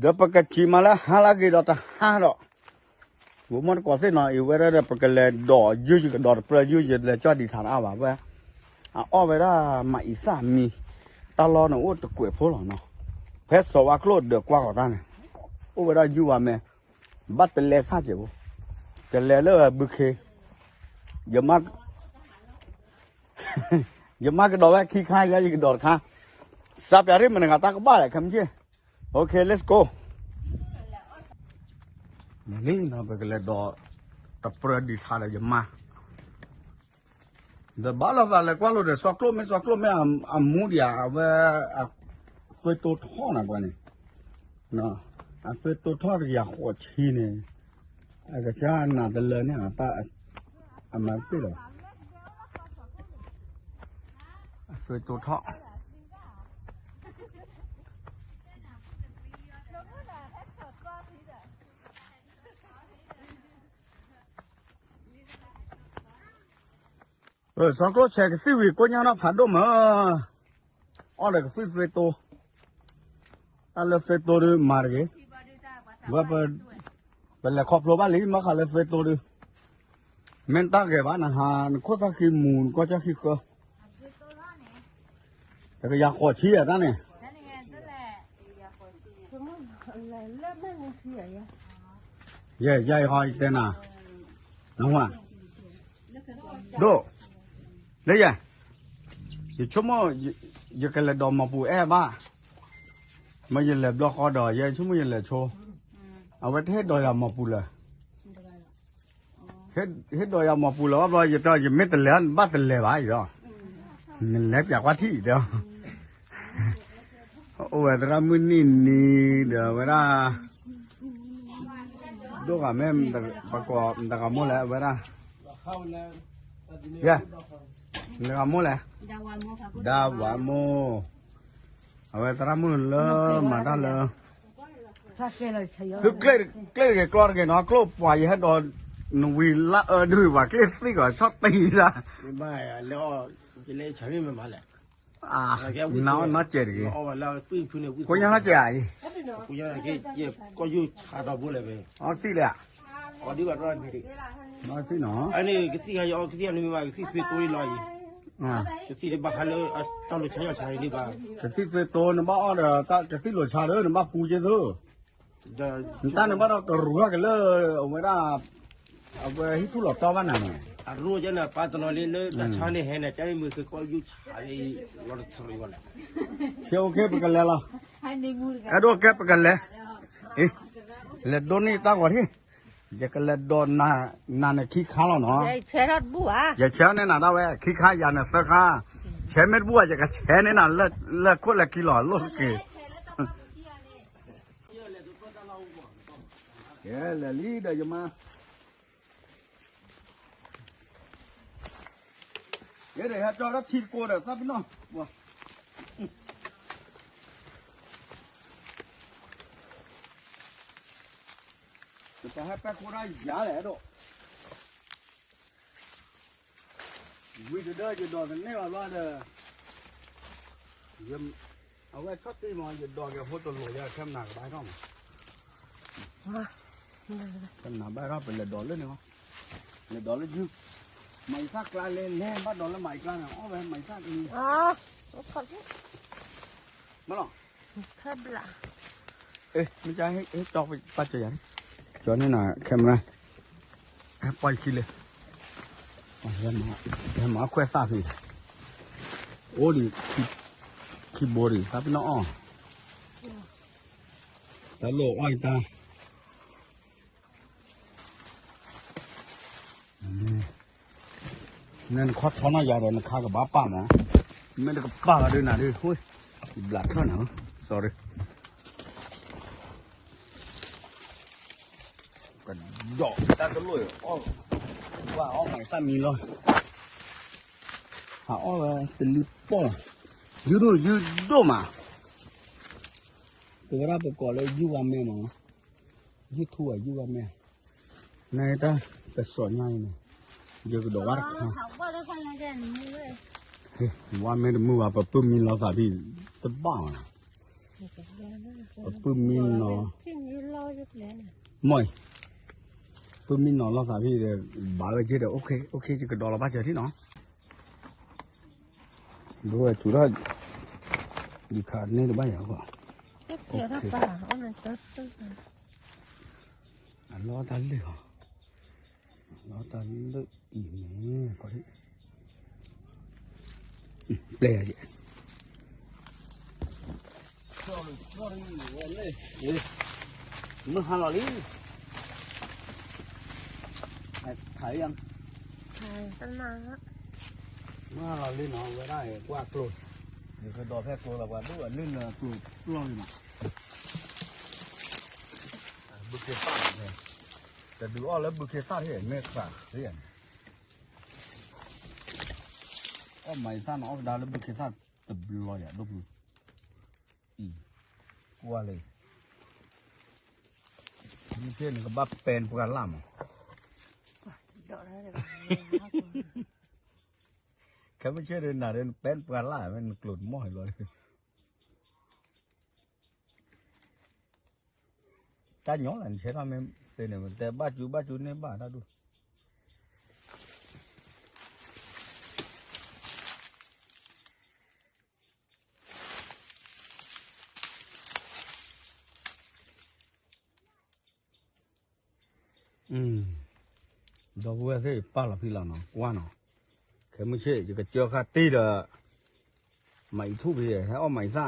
เดี๋ยวปกติมาแล้วหาละกี่ดอกตาหาดอกผมมันก็เส้นหน่อยอยู่เวลาเดี๋ยวปกติเลยดอกยืดกับดอกเปลือยยืดเลยจอดดีฐานเอาแบบว่าอ้อไปได้มาอีสานมีตลอดเนาะโอ้ตะกุยพูดหรอเนาะเพชรสวาโคลดเดือกว่าก่อนนั่นโอ้ไปได้ยูว่าแม่บัดเป็นเล็กข้าเจ็บจะเล่เลิกบุเคอย่ามาอย่ามาก็ดอกแรกขี้ข้าอย่าก็ดอกข้าสับยาริมันงาตากบ้าเลยคำเชี่ยโอเค let's go นี่เนาะไปกันเลยดอกตะเปลือยดีฐานเลยอย่ามาเดี๋ยวบ้านเราอะไรกว่าเราเดี๋ยวสกลไม่มูดีอ่ะว่าเฟยตัวท่อนะบ้านนี้เนาะเฟยตัวท่ออยากหัวชีเนี่ยก็จะน่าจะเลยเนี่ยป้ามาไปเลยเฟยตัวท่อสองกลเช็คฟิวก็ยังนับผ่านด้วยมั้งอ๋อเลยก็ฟิวตัวอะไรฟิวตัวดูมาร์กว่าเป็นเลยขอบโลบ้านลิ้นมาขายเลยฟิวตัวดูเมนตาเก็บบ้านอาหารโคตรขี้มูนก็จะขี้ก็แต่ก็อยากขอชี้อ่ะท่านเนี่ยใหญ่หอยเต้นอ่ะน้องว่าดูเลยยังยี่ชั่วโมงยี่กันเลยดอมมาปูแอบบ้าไม่ยันเลยบล็อกคอดอยยี่ชั่วโมงยันเลยโชว์เอาไว้เฮ็ดดอยมาปูเลยเฮ็ดดอยมาปูแล้วว่ายี่ตัวยี่ไม่ตะเลียนบ้าตะเลียบ้าอยู่นี่เล็บอยากว่าที่เดียวโอ้ยแต่ละมื้อนี่เดี๋ยวเวลาดูกับแม่ประกอบแต่กับมูแล้วเวลาเย้นี่กับมูแล้วดาวามูเอาไว้แต่ละมื้อเลยมาได้เลยคือเกลือเนาะกลบปล่อยให้โดนนวีละดูว่าเกลือสิก่อนชอบตีซะไม่แล้วจะเล่นฉันไม่มาแหละน้าเจ๋อกี่แล้วปืนเนี่ยกูยังน่าเจ๋ออีกูยังก็อยู่ขาดบุเลยไปอ๋อสิเลยอ่ะอ๋อดีกว่าร้อนพี่น้าสิเนาะอันนี้ก็ที่เขาเอาที่อันนี้มาที่ฟิตตัวลอยที่ได้บังคับเลยตอนเราใช้ใช้ดีกว่าก็ที่ฟิตตัวนึกว่าอ๋อเดี๋ยวก็ที่หลุดชาเลยนึกว่าปูเจอตานึกว่าเราตัวรัวกันเลยเอาไว้ได้เอาไปให้ทุกหลอดต่อวันนั้นรู้จังนะป้าตอนนี้เลยแต่ชาเนี่ยเห็นนะใจมือคือก็อยู่ใช้รถสลิวันโอเคไปกันแล้วล่ะดูแกไปกันแล้วเล็ดโดนนี่ตั้งก่อนที่จะกันเล็ดโดนนาเนี่ยขี้ข้าวแล้วเนาะเชื่อรถบัวอย่าเชื่อเนี่ยนะได้เว้ยขี้ข้าวยาเนี่ยสักข้าเชื่อเม็ดบัวจะกันเชื่อเนี่ยนะเลิกคนละกิโลลูกเกยเฮ้ยเลยลีเดี๋ยวมาเดี๋ยวจอดรถทีโก้เดี๋ยวซับพี่น้องว้าจะให้แป๊กโคได้ยาแหละดูวิ่งเดินจะโดนกันเนี่ยว่าเด้อยังเอาไว้ช็อตตีมันจะโดนกับหัวตัวหลุดจะเข้มหนักได้ก็มั้งเข้มหนักได้ก็เป็นเลยโดนเลยเนาะเลยโดนเลยยืดไม่ซักกลายเลยแน่บ้านโดนแล้วไม่กลายอ๋อไปไม่ซักนี่อ๋อมาหรอครับล่ะไม่ใช่ให้จอกไปปัจจัยจอนี่น่ะแคมไรปล่อยขี้เลยเห็นหมาแควซ่าพี่โอ้ดิขี้โบดิครับพี่น้องแต่โลอ้อยตานั่นควักท้องยาเดินข้ากับบ้าป้านะไม่ได้กับป้าด้วยนะด้วยหุ้ยบลัดเท่านั้น sorry กันดอกตาตะลุยอ้อว่าอ้อใหม่ตามีเลยหาอ้อเลยเป็นลิปป้อยืดมาตัวเราประกอบเลยยูว่าแม่หมอยืดทั่วยูว่าแม่ในตาแต่สอนง่ายเนี่ยเยอะกว่าดอกว่าว่าแม่มือว่าปะปื้มมีเราสาพี่จะบ้า ปื้มมินเนาะ ที่ยืนรออยู่แล้วน่ะ มอยปื้มมินเนาะเราสาพี่เดี๋ยวบ่ายไปเจอเดี๋ยวโอเคจะกระดอเราบ้าเจอที่เนาะด้วยจุดละดีขาดนี่หรือไม่อย่างก็ ก็เกี่ยวกับป่าเอามันจะซื้อ ล้อตันเลยเหรอล้อตันเลยอีนี่ก็ได้เปล่าจีมึงหาหล่อลิถ่ายยัง ใช่ตั้งนานแล้ว มาหล่อลิเนาะไว้ได้กว่าโกรธเดี๋ยวก็ดอกแค่โกรธแล้วว่าด้วยลื่นโกรธกล้อยมาบุกเกต้าเนี่ยแต่ดูอ้อแล้วบุกเกต้าที่เห็นไม่ขาดเรียนอ้อไม่ซ่านอ้อดาวแล้วบุกเกต้าตบลอยอ่ะดูอีกว่าเลยนี่เช่นก็บ้าเป็นประกันล่ำ ดอกอะไรแบบ แค่ไม่เชื่อเดินหน้าเดินเป็นประกันล่ำมันกลุ่นม้อยเลยตาหยองหลังเชื่อทำไมเป็นเนี่ยแต่บ้าจูเนี่ยบ้าได้ดูดอกบัวสิป้าละพี่ละเนาะว่าเนาะแค่ไม่เชื่อจะกระเจียวข้าตีเด้อไม่ทุบเลยให้อ้อไม่ซ่า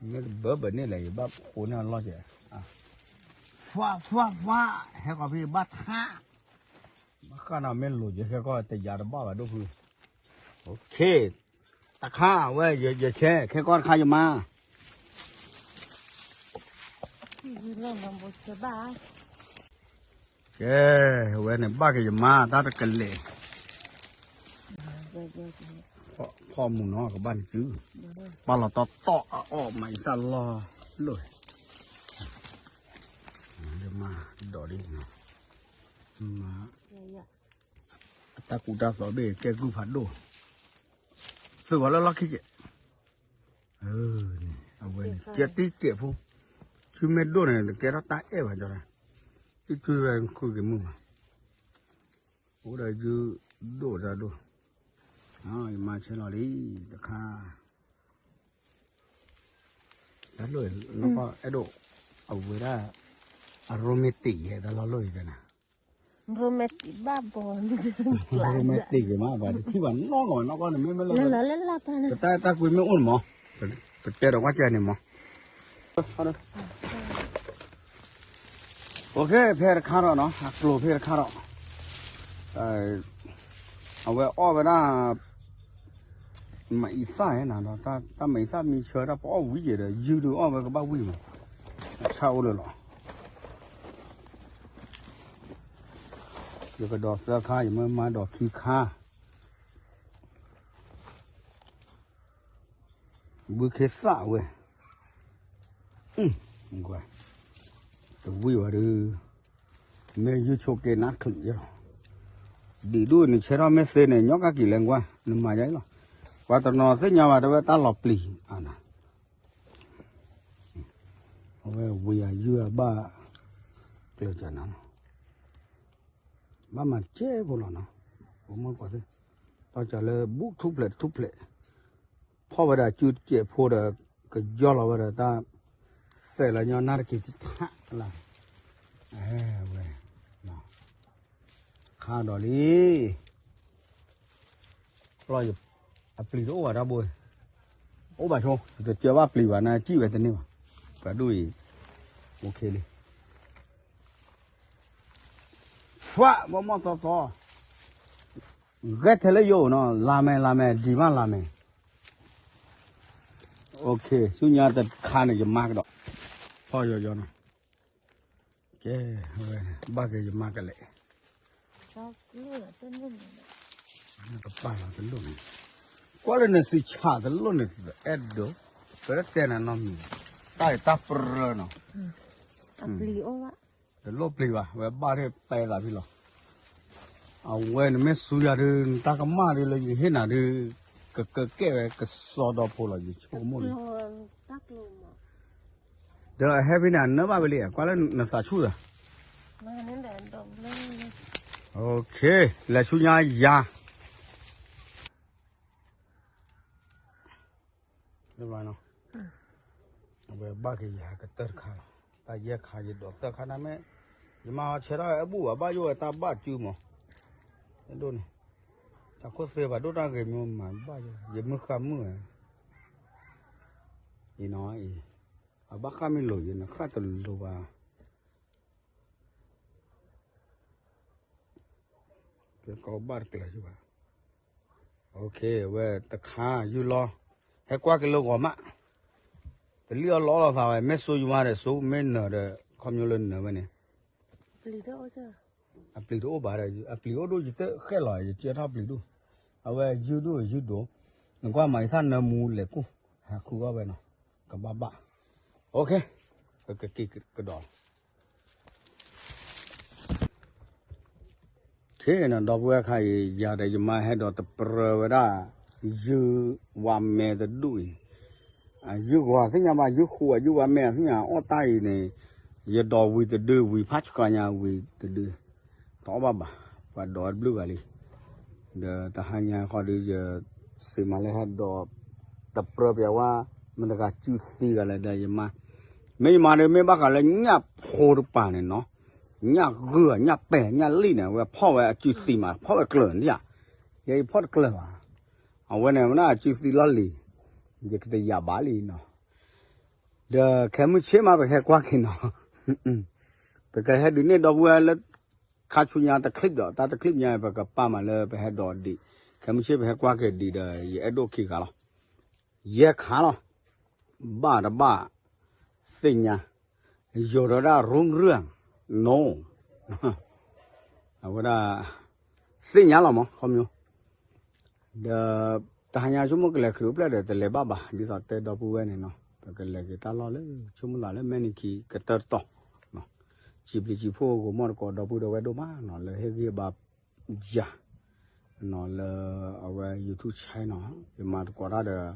เนี่ยเบอร์เนี่ยเลยบ้าโหเนี่ยรอดเจ้ะฟ้าให้กับพี่บ้าท่าบ้าข้าน่ะไม่หลุดจะแค่ก็แต่ยาดบ้าแบบดูคือโอเคตะข้าเว้ยอย่าแช่แค่ก้อนข้าจะมา ที่ยืนรอมันบนสบาย แกเว้ยเนี่ยบ้าแกจะมาตาตะกันเลยพ่อมูน้อกับบ้านจื้อปลาต่อออกไม่สั่นรอเลยเดี๋ยวมาดอดีเนาะมาตากูตาสอเบแกกูผัดดูสึกว่าแล้วลักขี้เจนี่เอาไว้เจ็ดที่เจ็บพูชื่อเม็ดดูเนี่ยแกเราตาเอ๋วจ้ะที่ช่วยแรงคุยกับมึงโอ้ได้ยูดูจ้ะดูมาเชลลี่ตะข้าแล้วเลยแล้วก็ไอ้ดูเอาไว้ได้อารมณ์ติแต่เราเลยกันนะ โรแมนติกบ้าบอล อารมณ์ติมากแบบที่ว่าน้องก่อนน้องก่อนไม่เลย เล่นละกันนะ แต่ตาคุยไม่อุ่นหมอแต่เจอดอกว่าเจอเนี่ยหมอโอเคเพลข้าวเนาะกลัวเพลข้าวเอาไว้อ้อไว้ได้ไม่ซ่าเนาะถ้าไม่ซ่ามีเชื้อถ้าพอวิ่งเลยยืดอ้อไว้ก็บ้าวิ่งเช่าเลยหรอเดี๋ยวก็ดอกเสื้อข้าอย่างเมื่อมาดอกขี้ข้าบุเคซ่าเว้ยกว่าตัววิ่งว่าดูเมื่อยูโชเกนัดขึ้นเยอะดีดูนี่เชื่อว่าไม่เสียเนี่ยยกกันกี่แรงกว่านึกมาใหญ่หรอว่าตอนนอนเสียยาวแต่ว่าตาหลับปลีนะเอาไว้วิ่งยืดบ้าเปลี่ยนจากนั้นบ้ามันเจ็บพอแล้วนะผมมันก็สิตอนจะเลยบุกทุบเลยพ่อว่าได้จุดเจ็บพอได้ก็ย่อเราว่าได้ตาเสร็จแล้วย้อนนาฬิกาที่ท่าละเว้ยนะข้าดอลี่ปล่อยปลีโอ้ว่าได้บ่โอ้บ่าโชจะเจอว่าปลีว่านะจี้ไว้ตรงนี้ว่ะก็ดูโอเคเลยฟ้าบ่มอต่อเกทเลยโยเนาะลาเมดีมาลาเมโอเคสุญญาแต่ข้าเนี่ยจะมากดอกพ่อยอๆนะแกเว้ยบ้าแกจะมากกันเลย ชอบเลือดต้นนุ่ม นี่ก็ป้าเราเป็นลูกก็เลยเนี่ยสิชาติลูกเนี่ยเอ็ดดูเปิดเต้นน่ะน้องมีใต้ตาปรเนาะ อัปลีโอวะ แต่โลปลีว่ะเว้ยบ้าที่ไปละพี่หรอเอาเว้ยไม่สุยาดิตากมาดิเลยเห็นน่ะดิ cái so đó phô là gì chỗ môn tắc luôn mà được happy nè nó bao nhiêu quá là nó xả chú rồi mà nên để đồng lên ok là chú nhà già được rồi nó về ba cái nhà cái tơ khá ta dễ khá gì đó tơ khá nè nhưng mà chế ra ở bùa bao nhiêu ta bắt chú mà cái đồ này ta có xe và đốt ra cái mà bao nhiêu giờ mới khám mưa thì nói ở bắc khám mình lội nó khá từ lâu và cái có bắt cái là chứ bà ok về ta khá you lo hay qua cái lô gom á thì liều lo là sao mấy số you mà để số mấy nợ để không nhiều lần nữa vậy nè lì đó chứ apply đó bà đây apply đó chỉ tới khai lại chỉ thao apply đó à về you do nên qua máy san nợ mua lệ cũ ha khu có vậy nào cả ba ok cái đó thế là đó vừa khai giờ đây mà hay đó tập rồi đó you want me to do you qua thế nhà mà you khu you want me thế nhà ở tay này giờ đó we to do we patch cả nhà we to do đó bà đó blue valley the ta hanya kho đi giờ si mà lại đó tập rồi bây giờ mình đã chú xí cái này đây mà mấy mà đây mấy bác cái là nhá phô được bà này nó nhá gửa nhá bẻ nhá lì này và phô về chú xí mà phô về cẩn đi à vậy phô được cẩn à ở bên này nó chú xí lì vậy cái nhà bà lì nó the cái mình chế mà phải qua cái nó phải cái hai đứa này đâu là khá chú nhà ta clip đó ta clip nhà phải cái ba mà là phải hai đó đi cái mình chế phải qua cái đi đấy vậy đâu khi cả lo ye khá lo ba đã ba sinh nhà rồi đó đã rung rương no à vậy là sinh nhà lắm không nhớ the ta nhà chúng mình cái group là để lấy ba đi ra tới đó bùi này nó cái là cái ta lo lấy chúng mình là mấy cái tơ to nó chỉ phố của mình có đó bùi đó vậy đâu mà nó là cái ba già nó là ở YouTube channel mà có ra được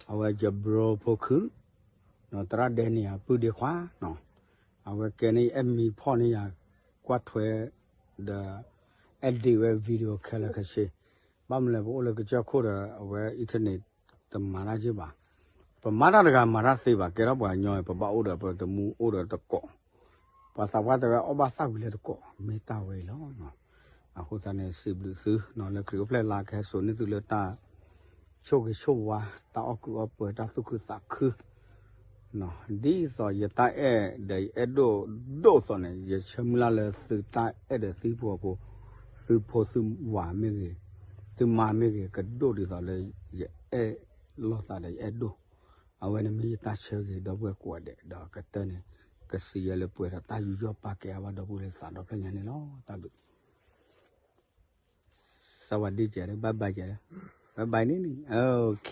ở Jabro Poku nó tra đến nhà bự địa khóa nó ở cái này em mi phò này quát thuê the edit video khai là cái gì bấm là bộ là cái cho cô là ở internet tầm mà ra chứ bà mà ra được mà ra gì bà cái đó bà nhoi bà bảo order bà tầm mua order tật cọ bà sao qua tờ ở bà sao về tật cọ mấy tao về đó nó à cô ta này xịt được xứ nó là kiểu play là cái số này từ lượt ta show cái show wa ta ở cửa ปิดta su khứ sa khứ nó đi rồi giờ ta để đô số này giờ chấm là sự ta để sự phô sự hòa mấy cái sự mà mấy cái đô đi rồi là giờ lo sa để đô à vậy nên mình ta chơi cái đó vừa qua để đó cái tên này cái gì là ปิดta yêu ba cái vào đó vừa sa đó cái nhà này nó ta đượcสวัสดีเจ้าบ๊ายบายเจ้าบ๊ายบายนี่โอเค